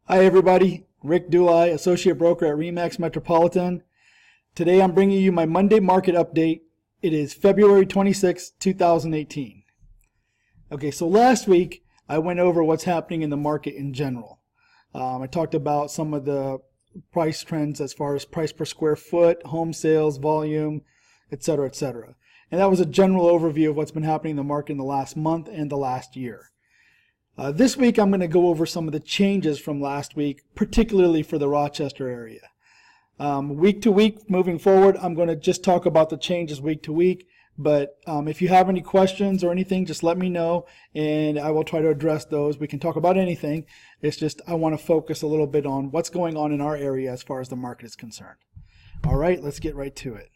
Hi everybody, Rick Dooley, Associate Broker at RE/MAX Metropolitan. Today I'm bringing you my Monday market update. It is February 26, 2018. Okay, so last week I went over what's happening in the market in general. I talked about some of the price trends as far as price per square foot, home sales, volume, etc., etc. And that was a general overview of what's been happening in the market in the last month and the last year. This week I'm going to go over some of the changes from last week, particularly for the Rochester area. Week to week, moving forward, I'm going to just talk about the changes week to week. But if you have any questions or anything, just let me know and I will try to address those. We can talk about anything. It's just I want to focus a little bit on what's going on in our area as far as the market is concerned. All right, let's get right to it.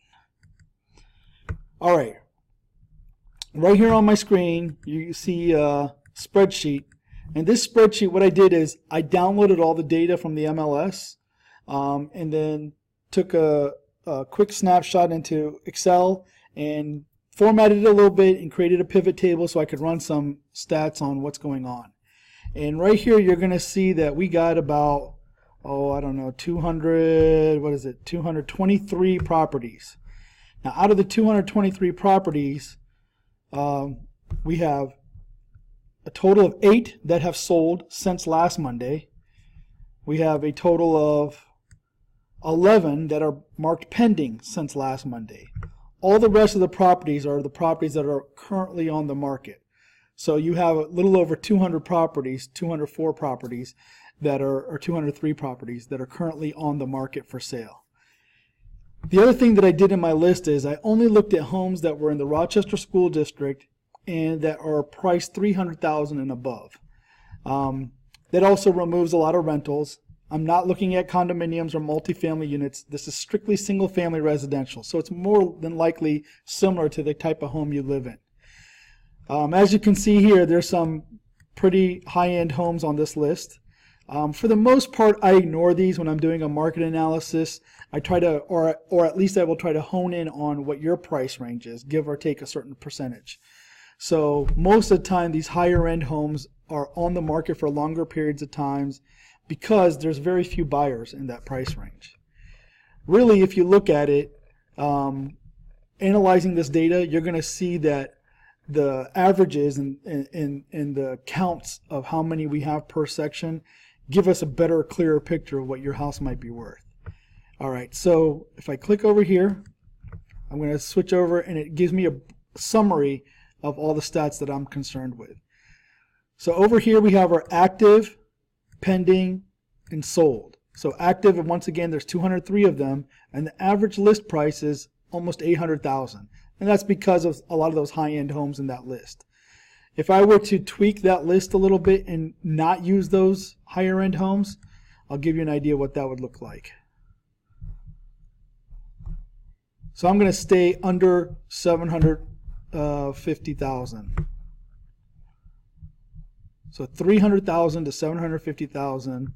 All right. Right here on my screen, you see spreadsheet, and this spreadsheet, what I did is I downloaded all the data from the MLS and then took a quick snapshot into Excel and formatted it a little bit and created a pivot table so I could run some stats on what's going on. And right here you're going to see that we got about 223 properties. Now out of the 223 properties, we have a total of 8 that have sold since last Monday. We have a total of 11 that are marked pending since last Monday. All the rest of the properties are the properties that are currently on the market. So you have a little over 200 properties, 204 properties that are, or 203 properties that are currently on the market for sale. The other thing that I did in my list is I only looked at homes that were in the Rochester School District and that are priced $300,000 and above. That also removes a lot of rentals. I'm not looking at condominiums or multifamily units. This is strictly single-family residential, so it's more than likely similar to the type of home you live in. As you can see here, there's some pretty high-end homes on this list. For the most part, I ignore these when I'm doing a market analysis. I try to, or at least I will try to hone in on what your price range is, give or take a certain percentage. So most of the time, these higher end homes are on the market for longer periods of times because there's very few buyers in that price range. Really, if you look at it, analyzing this data, you're going to see that the averages and the counts of how many we have per section give us a better, clearer picture of what your house might be worth. All right, so if I click over here, I'm going to switch over and it gives me a summary of all the stats that I'm concerned with. So over here we have our active, pending, and sold. So active, and once again there's 203 of them, and the average list price is almost $800,000, and that's because of a lot of those high-end homes in that list. If I were to tweak that list a little bit and not use those higher-end homes, I'll give you an idea what that would look like. So I'm going to stay under 750,000. So 300,000 to 750,000,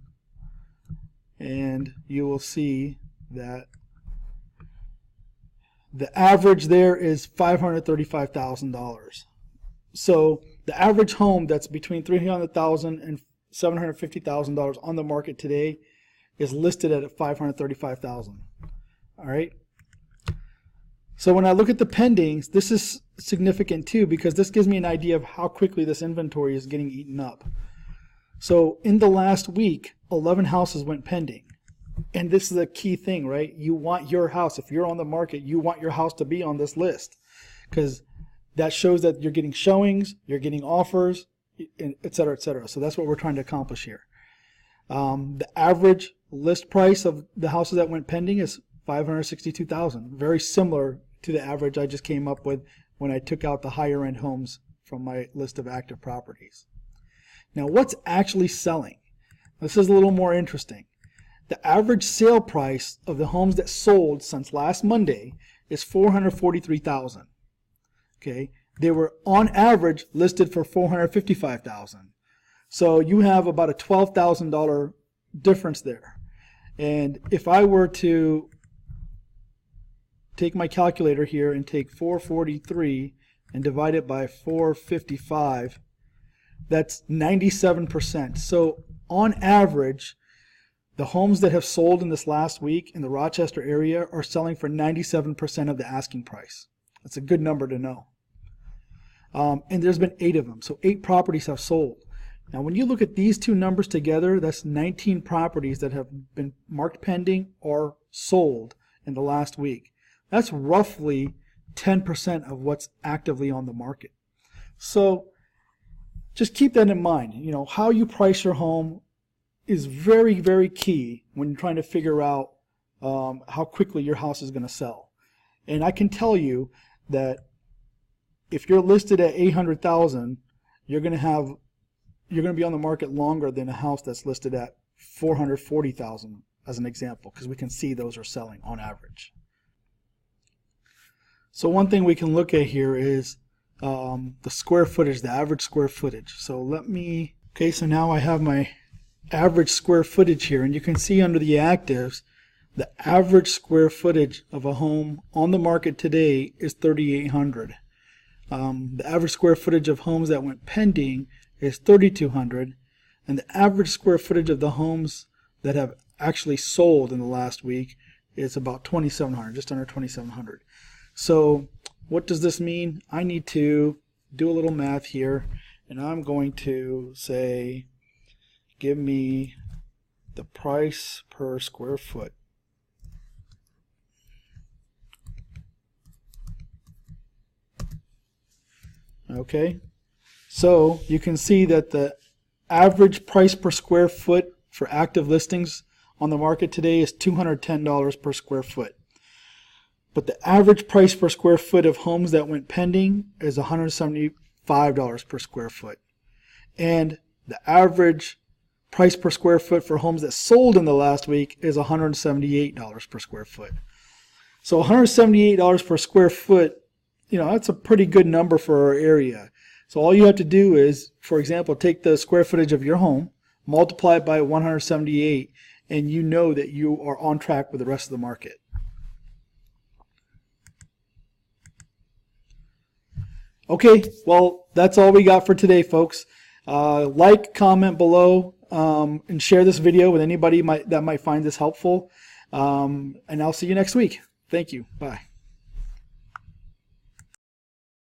and you will see that the average there is $535,000. So the average home that's between $300,000 and $750,000 on the market today is listed at $535,000. All right. So when I look at the pendings, this is significant too because this gives me an idea of how quickly this inventory is getting eaten up. So in the last week, 11 houses went pending. And this is a key thing, right? You want your house, if you're on the market, you want your house to be on this list because that shows that you're getting showings, you're getting offers, et cetera, et cetera. So that's what we're trying to accomplish here. The average list price of the houses that went pending is $562,000, very similar to the average I just came up with when I took out the higher end homes from my list of active properties. Now what's actually selling? This is a little more interesting. The average sale price of the homes that sold since last Monday is $443,000. Okay, they were on average listed for $455,000. So you have about a $12,000 difference there. And if I were to take my calculator here and take 443 and divide it by 455, that's 97%. So on average, The homes that have sold in this last week in the Rochester area are selling for 97% of the asking price. That's a good number to know. And there's been 8 of them, so 8 properties have sold. Now when you look at these two numbers together, that's 19 properties that have been marked pending or sold in the last week. That's roughly 10% of what's actively on the market. So just keep that in mind. You know, how you price your home is very, very key when you're trying to figure out how quickly your house is going to sell. And I can tell you that if you're listed at 800,000, you're going to be on the market longer than a house that's listed at 440,000 as an example, because we can see those are selling on average. So one thing we can look at here is the square footage, the average square footage. So okay, so now I have my average square footage here, and you can see under the actives, the average square footage of a home on the market today is 3,800. The average square footage of homes that went pending is 3,200, and the average square footage of the homes that have actually sold in the last week is about 2,700, just under 2,700. So what does this mean? I need to do a little math here, and I'm going to say, give me the price per square foot. Okay, so you can see that the average price per square foot for active listings on the market today is $210 per square foot. But the average price per square foot of homes that went pending is $175 per square foot. And the average price per square foot for homes that sold in the last week is $178 per square foot. So $178 per square foot, you know, that's a pretty good number for our area. So all you have to do is, for example, take the square footage of your home, multiply it by 178, and you know that you are on track with the rest of the market. Okay, well, that's all we got for today, folks. Like, comment below, and share this video with anybody that might find this helpful. And I'll see you next week. Thank you. Bye.